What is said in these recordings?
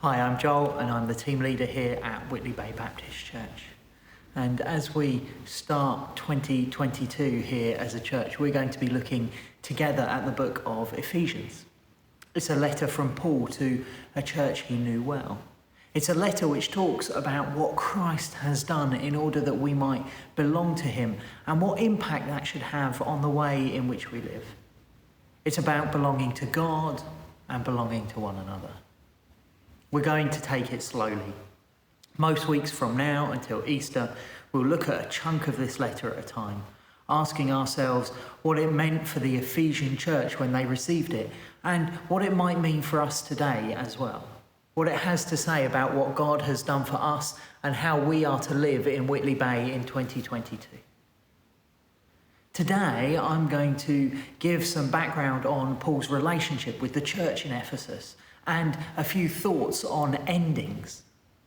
Hi, I'm Joel and I'm the team leader here at Whitley Bay Baptist Church. And as we start 2022 here as a church, we're going to be looking together at the book of Ephesians. It's a letter from Paul to a church he knew well. It's a letter which talks about what Christ has done in order that we might belong to him and what impact that should have on the way in which we live. It's about belonging to God and belonging to one another. We're going to take it slowly. Most weeks from now until Easter, we'll look at a chunk of this letter at a time, asking ourselves what it meant for the Ephesian church when they received it, and what it might mean for us today as well. What it has to say about what God has done for us and how we are to live in Whitley Bay in 2022. Today, I'm going to give some background on Paul's relationship with the church in Ephesus and a few thoughts on endings.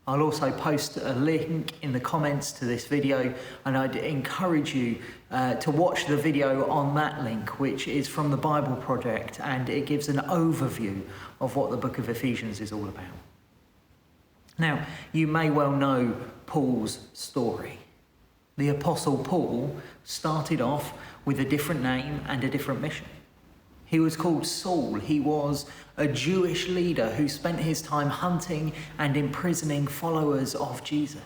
I'll also post a link in the comments to this video, and I'd encourage you to watch the video on that link, which is from the Bible Project, and it gives an overview of what the book of Ephesians is all about. Now, you may well know Paul's story. The Apostle Paul started off with a different name and a different mission. He was called Saul. He was a Jewish leader who spent his time hunting and imprisoning followers of Jesus.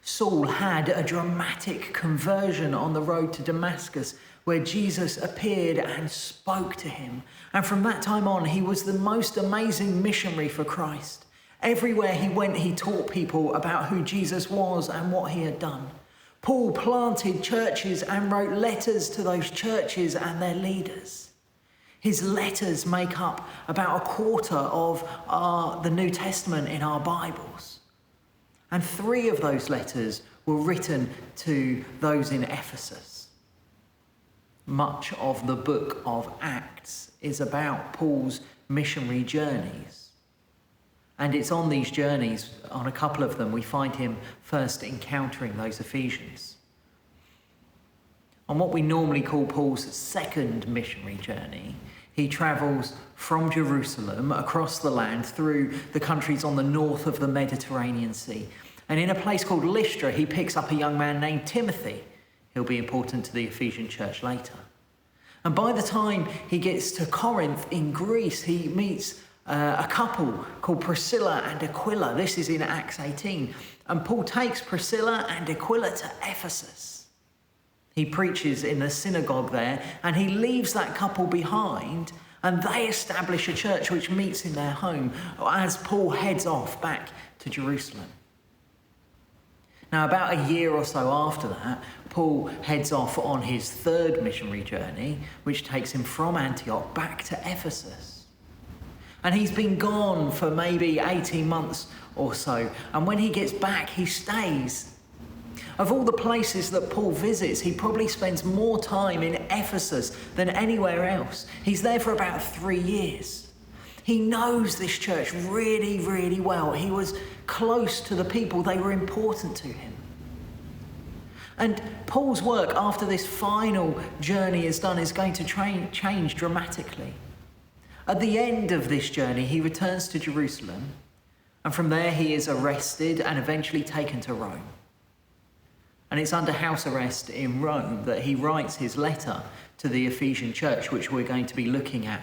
Saul had a dramatic conversion on the road to Damascus where Jesus appeared and spoke to him. And from that time on, he was the most amazing missionary for Christ. Everywhere he went, he taught people about who Jesus was and what he had done. Paul planted churches and wrote letters to those churches and their leaders. His letters make up about a quarter of the New Testament in our Bibles. And 3 of those letters were written to those in Ephesus. Much of the book of Acts is about Paul's missionary journeys. And it's on these journeys, on a couple of them, we find him first encountering those Ephesians. On what we normally call Paul's second missionary journey, he travels from Jerusalem across the land through the countries on the north of the Mediterranean Sea. And in a place called Lystra, he picks up a young man named Timothy. He'll be important to the Ephesian church later. And by the time he gets to Corinth in Greece, he meets a couple called Priscilla and Aquila. This is in Acts 18. And Paul takes Priscilla and Aquila to Ephesus. He preaches in the synagogue there, and he leaves that couple behind, and they establish a church which meets in their home as Paul heads off back to Jerusalem. Now, about a year or so after that, Paul heads off on his third missionary journey, which takes him from Antioch back to Ephesus. And he's been gone for maybe 18 months or so, and when he gets back, he stays. Of all the places that Paul visits, he probably spends more time in Ephesus than anywhere else. He's there for about 3 years. He knows this church really, really well. He was close to the people. They were important to him. And Paul's work after this final journey is done is going to change dramatically. At the end of this journey, he returns to Jerusalem, and from there he is arrested and eventually taken to Rome. And it's under house arrest in Rome that he writes his letter to the Ephesian church, which we're going to be looking at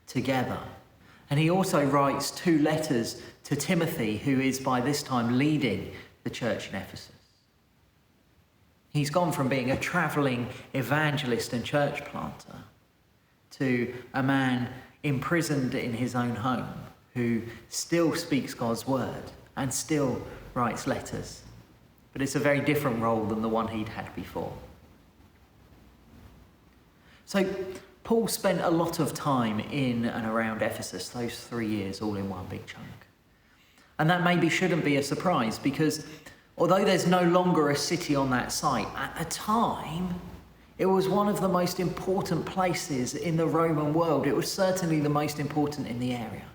together. And he also writes 2 letters to Timothy, who is by this time leading the church in Ephesus. He's gone from being a travelling evangelist and church planter to a man imprisoned in his own home who still speaks God's word and still writes letters. But it's a very different role than the one he'd had before. So Paul spent a lot of time in and around Ephesus, those 3 years, all in one big chunk. And that maybe shouldn't be a surprise, because although there's no longer a city on that site, at the time, it was one of the most important places in the Roman world. It was certainly the most important in the area.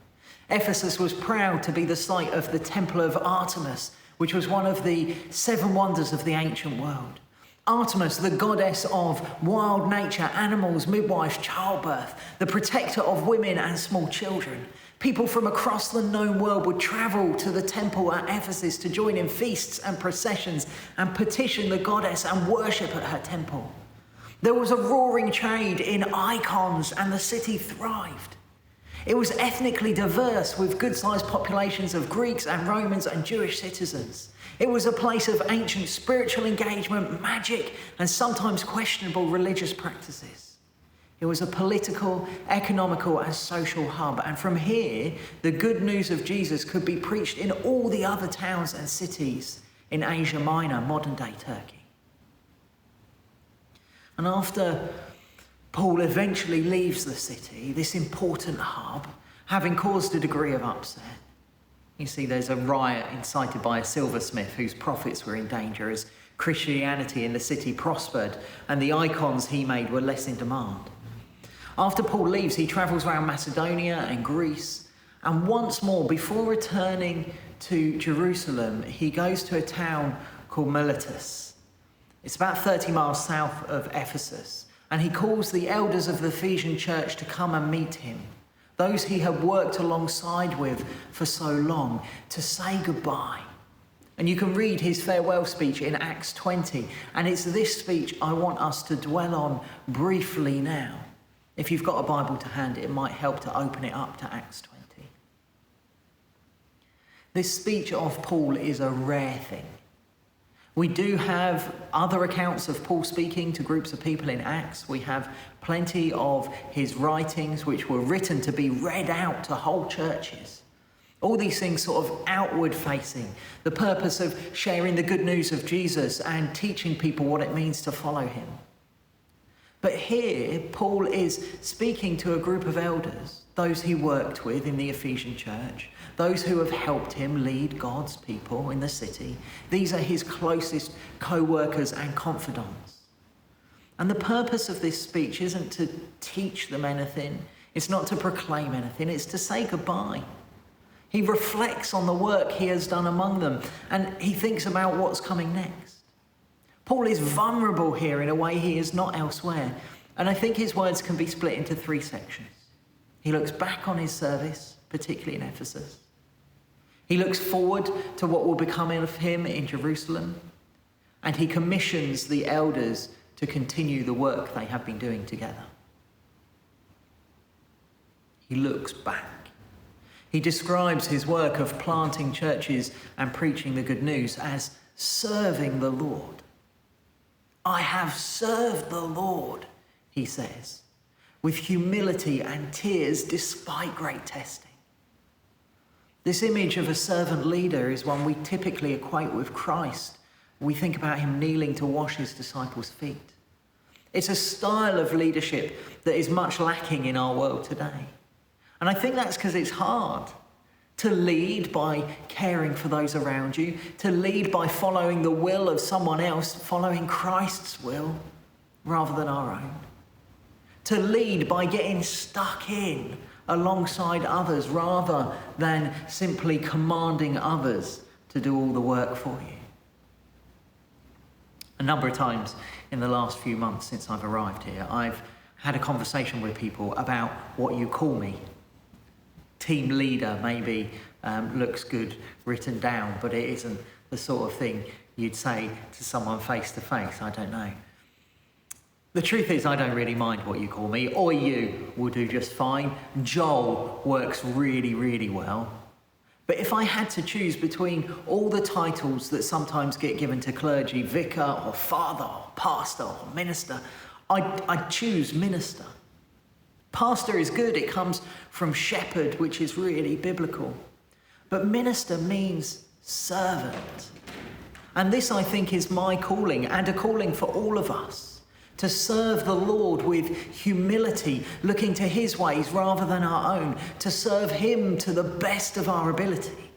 Ephesus was proud to be the site of the Temple of Artemis, which was one of the 7 wonders of the ancient world. Artemis, the goddess of wild nature, animals, midwives, childbirth, the protector of women and small children. People from across the known world would travel to the temple at Ephesus to join in feasts and processions and petition the goddess and worship at her temple. There was a roaring trade in icons and the city thrived. It was ethnically diverse with good-sized populations of Greeks and Romans and Jewish citizens. It was a place of ancient spiritual engagement, magic, and sometimes questionable religious practices. It was a political, economical, and social hub. And from here, the good news of Jesus could be preached in all the other towns and cities in Asia Minor, modern-day Turkey. And after Paul eventually leaves the city, this important hub, having caused a degree of upset, you see there's a riot incited by a silversmith whose profits were in danger as Christianity in the city prospered and the icons he made were less in demand. After Paul leaves, he travels around Macedonia and Greece, and once more, before returning to Jerusalem, he goes to a town called Miletus. It's about 30 miles south of Ephesus, and he calls the elders of the Ephesian church to come and meet him, those he had worked alongside with for so long, to say goodbye. And you can read his farewell speech in Acts 20, and it's this speech I want us to dwell on briefly now. If you've got a Bible to hand, it might help to open it up to Acts 20. This speech of Paul is a rare thing. We do have other accounts of Paul speaking to groups of people in Acts. We have plenty of his writings which were written to be read out to whole churches. All these things sort of outward facing, the purpose of sharing the good news of Jesus and teaching people what it means to follow him. But here, Paul is speaking to a group of elders, those he worked with in the Ephesian church, those who have helped him lead God's people in the city. These are his closest co-workers and confidants. And the purpose of this speech isn't to teach them anything. It's not to proclaim anything. It's to say goodbye. He reflects on the work he has done among them, and he thinks about what's coming next. Paul is vulnerable here in a way he is not elsewhere. And I think his words can be split into three sections. He looks back on his service, particularly in Ephesus. He looks forward to what will become of him in Jerusalem. And he commissions the elders to continue the work they have been doing together. He looks back. He describes his work of planting churches and preaching the good news as serving the Lord. I have served the Lord, he says, with humility and tears despite great testing. This image of a servant leader is one we typically equate with Christ. We think about him kneeling to wash his disciples' feet. It's a style of leadership that is much lacking in our world today. And I think that's because it's hard to lead by caring for those around you, to lead by following the will of someone else, following Christ's will rather than our own. To lead by getting stuck in alongside others rather than simply commanding others to do all the work for you. A number of times in the last few months since I've arrived here, I've had a conversation with people about what you call me. Team leader maybe looks good written down, but it isn't the sort of thing you'd say to someone face to face. I don't know. The truth is, I don't really mind what you call me, or you will do just fine. Joel works really, really well. But if I had to choose between all the titles that sometimes get given to clergy, vicar or father or pastor or minister, I'd choose minister. Pastor is good, it comes from shepherd, which is really biblical. But minister means servant. And this, I think, is my calling and a calling for all of us, to serve the Lord with humility, looking to his ways rather than our own, to serve him to the best of our ability,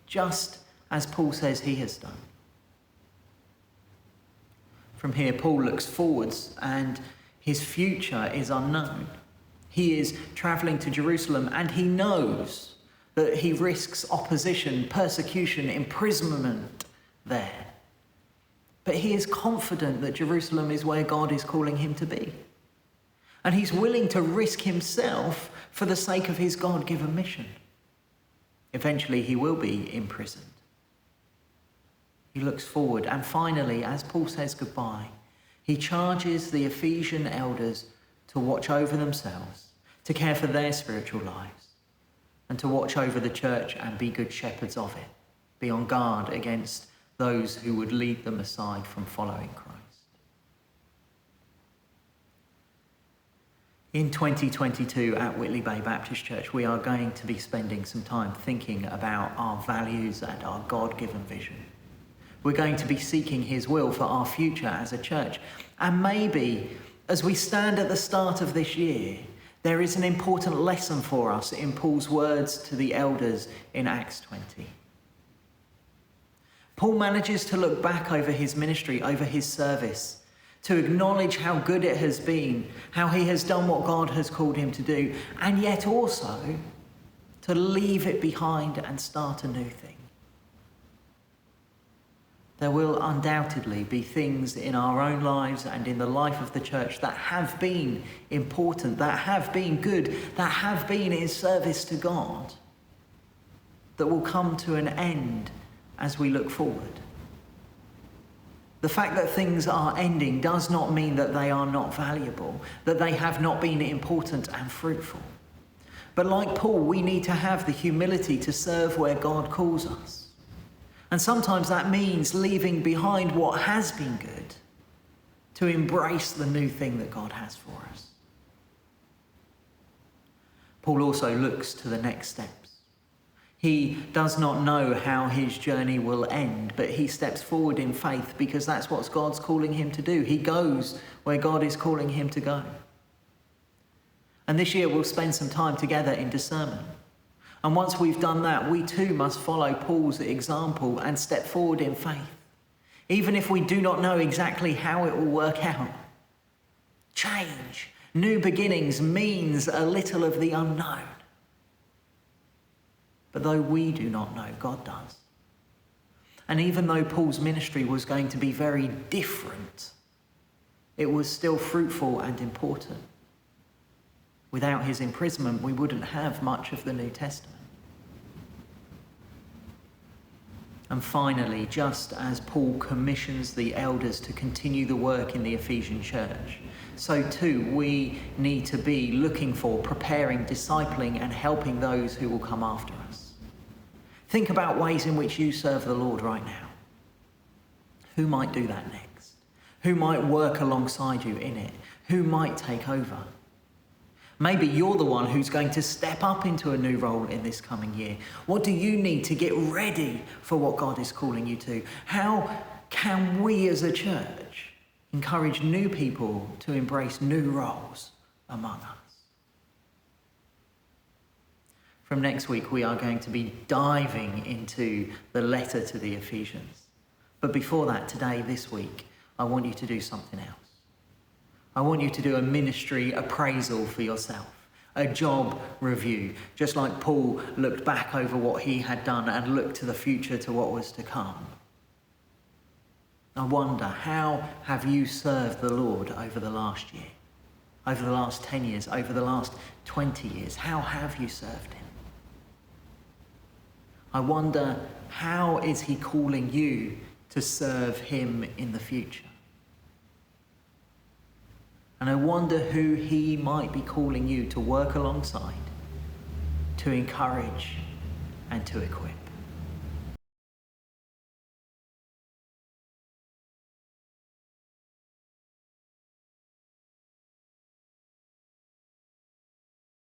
just as Paul says he has done. From here, Paul looks forwards and his future is unknown. He is travelling to Jerusalem and he knows that he risks opposition, persecution, imprisonment there. But he is confident that Jerusalem is where God is calling him to be. And he's willing to risk himself for the sake of his God-given mission. Eventually, he will be imprisoned. He looks forward, and finally, as Paul says goodbye, he charges the Ephesian elders to watch over themselves, to care for their spiritual lives, and to watch over the church and be good shepherds of it, be on guard against those who would lead them aside from following Christ. In 2022 at Whitley Bay Baptist Church, we are going to be spending some time thinking about our values and our God-given vision. We're going to be seeking his will for our future as a church. And maybe, as we stand at the start of this year, there is an important lesson for us in Paul's words to the elders in Acts 20. Paul manages to look back over his ministry, over his service, to acknowledge how good it has been, how he has done what God has called him to do, and yet also to leave it behind and start a new thing. There will undoubtedly be things in our own lives and in the life of the church that have been important, that have been good, that have been in service to God, that will come to an end as we look forward. The fact that things are ending does not mean that they are not valuable, that they have not been important and fruitful. But like Paul, we need to have the humility to serve where God calls us. And sometimes that means leaving behind what has been good to embrace the new thing that God has for us. Paul also looks to the next steps. He does not know how his journey will end, but he steps forward in faith because that's what God's calling him to do. He goes where God is calling him to go. And this year we'll spend some time together in discernment. And once we've done that, we too must follow Paul's example and step forward in faith, even if we do not know exactly how it will work out. Change, new beginnings means a little of the unknown. But though we do not know, God does. And even though Paul's ministry was going to be very different, it was still fruitful and important. Without his imprisonment, we wouldn't have much of the New Testament. And finally, just as Paul commissions the elders to continue the work in the Ephesian church, so too we need to be looking for, preparing, discipling, and helping those who will come after us. Think about ways in which you serve the Lord right now. Who might do that next? Who might work alongside you in it? Who might take over? Maybe you're the one who's going to step up into a new role in this coming year. What do you need to get ready for what God is calling you to? How can we as a church encourage new people to embrace new roles among us? From next week, we are going to be diving into the letter to the Ephesians. But before that, today, this week, I want you to do something else. I want you to do a ministry appraisal for yourself, a job review, just like Paul looked back over what he had done and looked to the future, to what was to come. I wonder, how have you served the Lord over the last year, over the last 10 years, over the last 20 years? How have you served him? I wonder, how is he calling you to serve him in the future? And I wonder who he might be calling you to work alongside, to encourage and to equip.